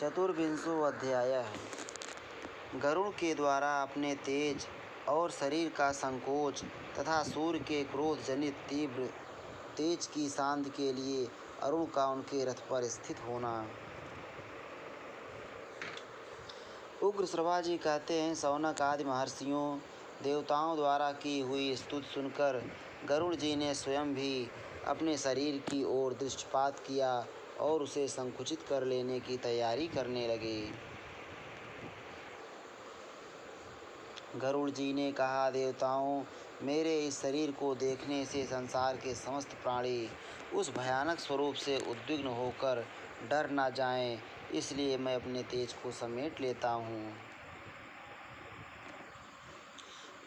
चतुर्विंशो अध्यायः। गरुड़ के द्वारा अपने तेज और शरीर का संकोच तथा सूर्य के क्रोध जनित तीव्र तेज की शांति के लिए अरुण का उनके रथ पर स्थित होना। उग्र श्रवाजी कहते हैं, शौनक आदि महर्षियों देवताओं द्वारा की हुई स्तुति सुनकर गरुड़ जी ने स्वयं भी अपने शरीर की ओर दृष्टिपात किया और उसे संकुचित कर लेने की तैयारी करने लगे। गरुड़ जी ने कहा, देवताओं, मेरे इस शरीर को देखने से संसार के समस्त प्राणी उस भयानक स्वरूप से उद्विग्न होकर डर न जाएं, इसलिए मैं अपने तेज को समेट लेता हूँ।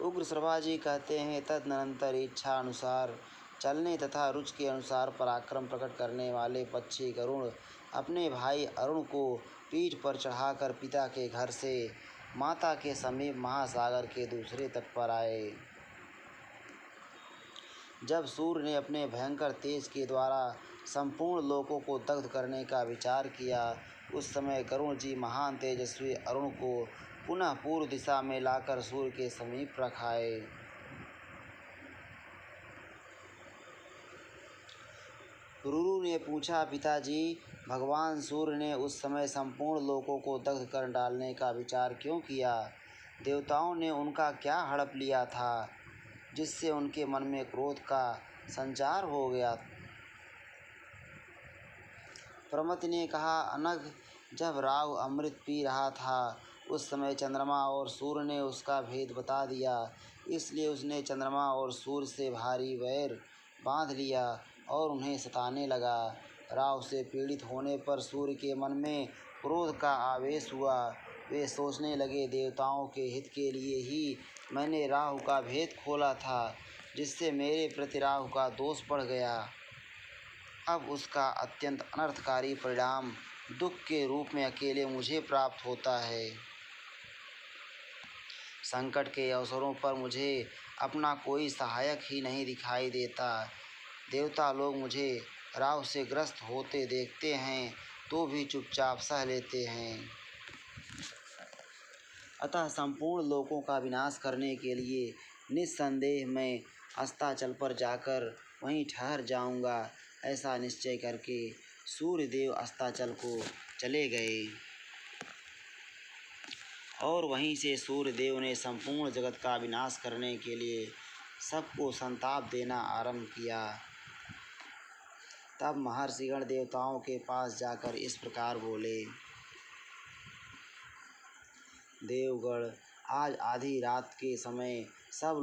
उग्र श्रवाजी कहते हैं, तदनंतर इच्छा अनुसार चलने तथा रुच के अनुसार पराक्रम प्रकट करने वाले पक्षी गरुड़ अपने भाई अरुण को पीठ पर चढ़ाकर पिता के घर से माता के समीप महासागर के दूसरे तट पर आए। जब सूर्य ने अपने भयंकर तेज के द्वारा संपूर्ण लोकों को दग्ध करने का विचार किया, उस समय गरुड़ जी महान तेजस्वी अरुण को पुनः पूर्व दिशा में लाकर सूर्य के समीप रखाए। रुरु ने पूछा, पिताजी, भगवान सूर्य ने उस समय संपूर्ण लोकों को दग्ध कर डालने का विचार क्यों किया? देवताओं ने उनका क्या हड़प लिया था जिससे उनके मन में क्रोध का संचार हो गया? प्रमति ने कहा, अनघ, जब राहु अमृत पी रहा था उस समय चंद्रमा और सूर्य ने उसका भेद बता दिया, इसलिए उसने चंद्रमा और सूर्य से भारी वैर बांध लिया और उन्हें सताने लगा। राहु से पीड़ित होने पर सूर्य के मन में क्रोध का आवेश हुआ। वे सोचने लगे, देवताओं के हित के लिए ही मैंने राहु का भेद खोला था, जिससे मेरे प्रति राहु का दोष बढ़ गया। अब उसका अत्यंत अनर्थकारी परिणाम दुख के रूप में अकेले मुझे प्राप्त होता है। संकट के अवसरों पर मुझे अपना कोई सहायक ही नहीं दिखाई देता। देवता लोग मुझे राहु से ग्रस्त होते देखते हैं तो भी चुपचाप सह लेते हैं। अतः संपूर्ण लोकों का विनाश करने के लिए निस्संदेह मैं अस्ताचल पर जाकर वहीं ठहर जाऊंगा। ऐसा निश्चय करके सूर्यदेव अस्ताचल को चले गए और वहीं से सूर्यदेव ने संपूर्ण जगत का विनाश करने के लिए सबको संताप देना आरंभ किया। तब महर्षिगण देवताओं के पास जाकर इस प्रकार बोले, देवगण, आज आधी रात के समय सब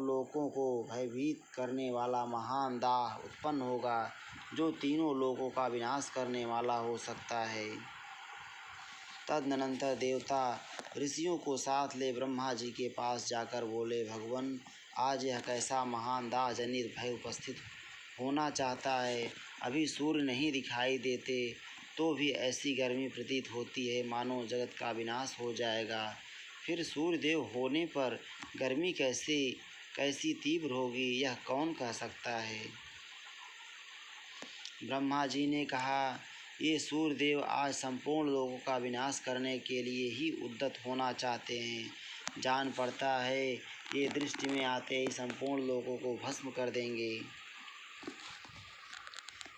लोगों को भयभीत करने वाला महान दाह उत्पन्न होगा, जो तीनों लोगों का विनाश करने वाला हो सकता है। तदनंतर देवता ऋषियों को साथ ले ब्रह्मा जी के पास जाकर बोले, भगवन, आज यह कैसा महान दाह जनित भय उपस्थित होना चाहता है। अभी सूर्य नहीं दिखाई देते तो भी ऐसी गर्मी प्रतीत होती है मानो जगत का विनाश हो जाएगा। फिर सूर्यदेव होने पर गर्मी कैसी तीव्र होगी, यह कौन कह सकता है। ब्रह्मा जी ने कहा, ये सूर्यदेव आज संपूर्ण लोगों का विनाश करने के लिए ही उद्यत होना चाहते हैं। जान पड़ता है ये दृष्टि में आते ही संपूर्ण लोगों को भस्म कर देंगे।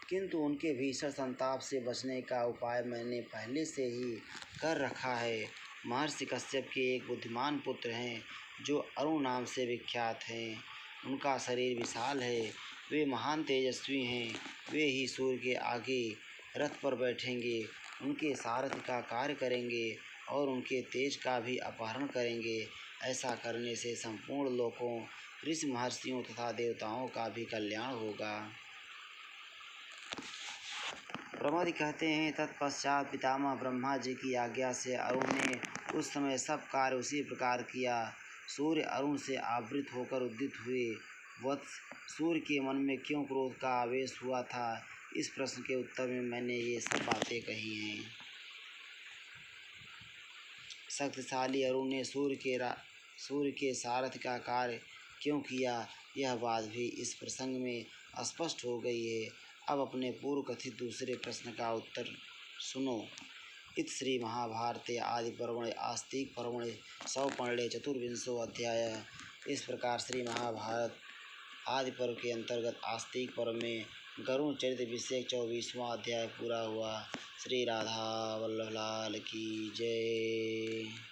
किंतु उनके भीषण संताप से बचने का उपाय मैंने पहले से ही कर रखा है। महर्षि कश्यप के एक बुद्धिमान पुत्र हैं जो अरुण नाम से विख्यात हैं। उनका शरीर विशाल है, वे महान तेजस्वी हैं। वे ही सूर्य के आगे रथ पर बैठेंगे, उनके सारथी का कार्य करेंगे और उनके तेज का भी अपहरण करेंगे। ऐसा करने से संपूर्ण लोकों, ऋषि महर्षियों तथा देवताओं का भी कल्याण होगा। प्रमति कहते हैं, तत्पश्चात पितामह ब्रह्मा जी की आज्ञा से अरुण ने उस समय सब कार्य उसी प्रकार किया। सूर्य अरुण से आवृत होकर उदित हुए। वत्स, सूर्य के मन में क्यों क्रोध का आवेश हुआ था, इस प्रश्न के उत्तर में मैंने ये सब बातें कही हैं। शक्तिशाली अरुण ने सूर्य के सारथी का कार्य क्यों किया, यह बात भी इस प्रसंग में स्पष्ट हो गई है। अब अपने पूर्व कथित दूसरे प्रश्न का उत्तर सुनो। इत श्री महाभारते आदि पर्वणे आस्तिक पर्वणे सवपर्णे चतुर्विंशो अध्याय। इस प्रकार श्री महाभारत आदि पर्व के अंतर्गत आस्तिक पर्व में गरुण चरित्र विषय 24वां अध्याय पूरा हुआ। श्री राधा वल्लभ लाल की जय।